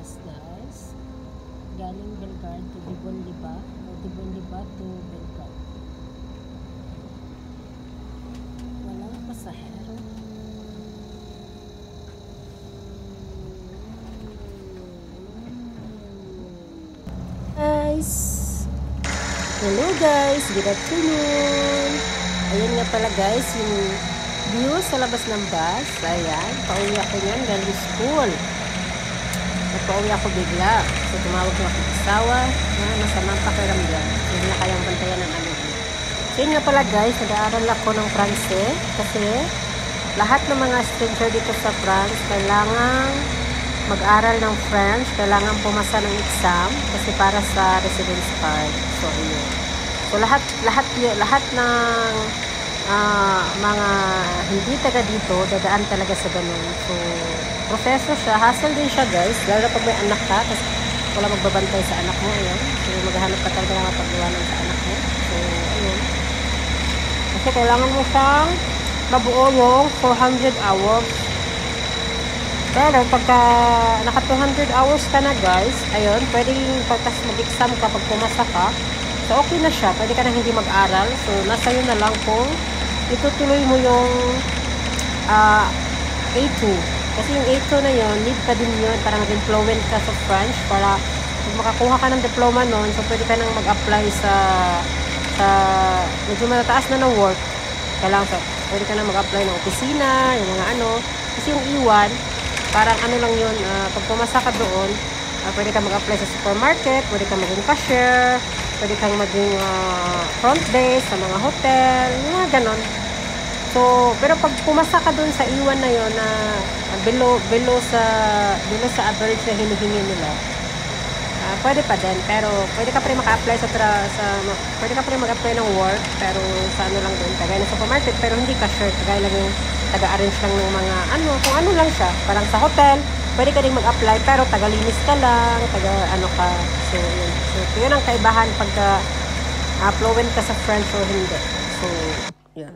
bus, guys. Galing Belgar to Dibon-Liba o Dibon-Liba to Belgar. Walang pasahero. Guys, hello guys, good afternoon. Ayan nga pala guys, yung view sa labas ng bus. Ayan, pauwi ako yan galing school. Pauwi ako bigla. So tumawag na ako asawa na masamang pakiramdam. Hindi na kayang bantayan ng anak niya. So yun nga pala guys, nag-aaral ako ng Pranse kasi lahat ng mga stranger dito sa France kailangan mag-aral ng French, kailangan pumasa ng exam kasi para sa residence card. So ayun. So lahat ng mga hindi taga dito dadaan talaga sa ganun. So proseso siya, hassle din siya guys, lalo pag may anak ka kasi wala magbabantay sa anak mo. Ayun. So maghahanap ka talaga ng paggawanan sa anak mo. So ayun, kasi kailangan mo siyang mabuo yung 400 hours. Pero pagka naka 200 hours ka na guys, ayun, pwedeng pagkas mag-exam ka, pag pumasa ka, so okay na siya, pwede ka na hindi mag-aral. So nasa yun na lang kung itutuloy mo yung A2. Kasi yung A2 na yun, need pa din yun para maging fluent ka sa French, para pag makakuha ka ng diploma nun, so pwede ka nang mag-apply sa medyo matataas na ng work. Kailangan pwede ka nang mag-apply ng opisina, yung mga ano. Kasi yung E1, parang ano lang yun, pag pumasa ka doon, pwede ka mag-apply sa supermarket, pwede ka maging cashier, pwede kang maging front desk sa mga hotel, mga ganon. So, pero pag pumasa ka doon sa E1 na yun, na below sa average na hinihingi nila, pwede pa din, pero pwede ka pa rin maka-apply pwede ka pa rin mag-apply ng work, pero sa ano lang doon, kagaya ng supermarket, pero hindi cashier, kagaya lang yung taga-arrange lang ng mga ano, kung ano lang siya, parang sa hotel, pwede ka rin mag-apply, pero taga-linis ka lang, taga-ano ka. So, yun. So, yun ang kaibahan pagka fluent ka sa French o hindi. So, yun.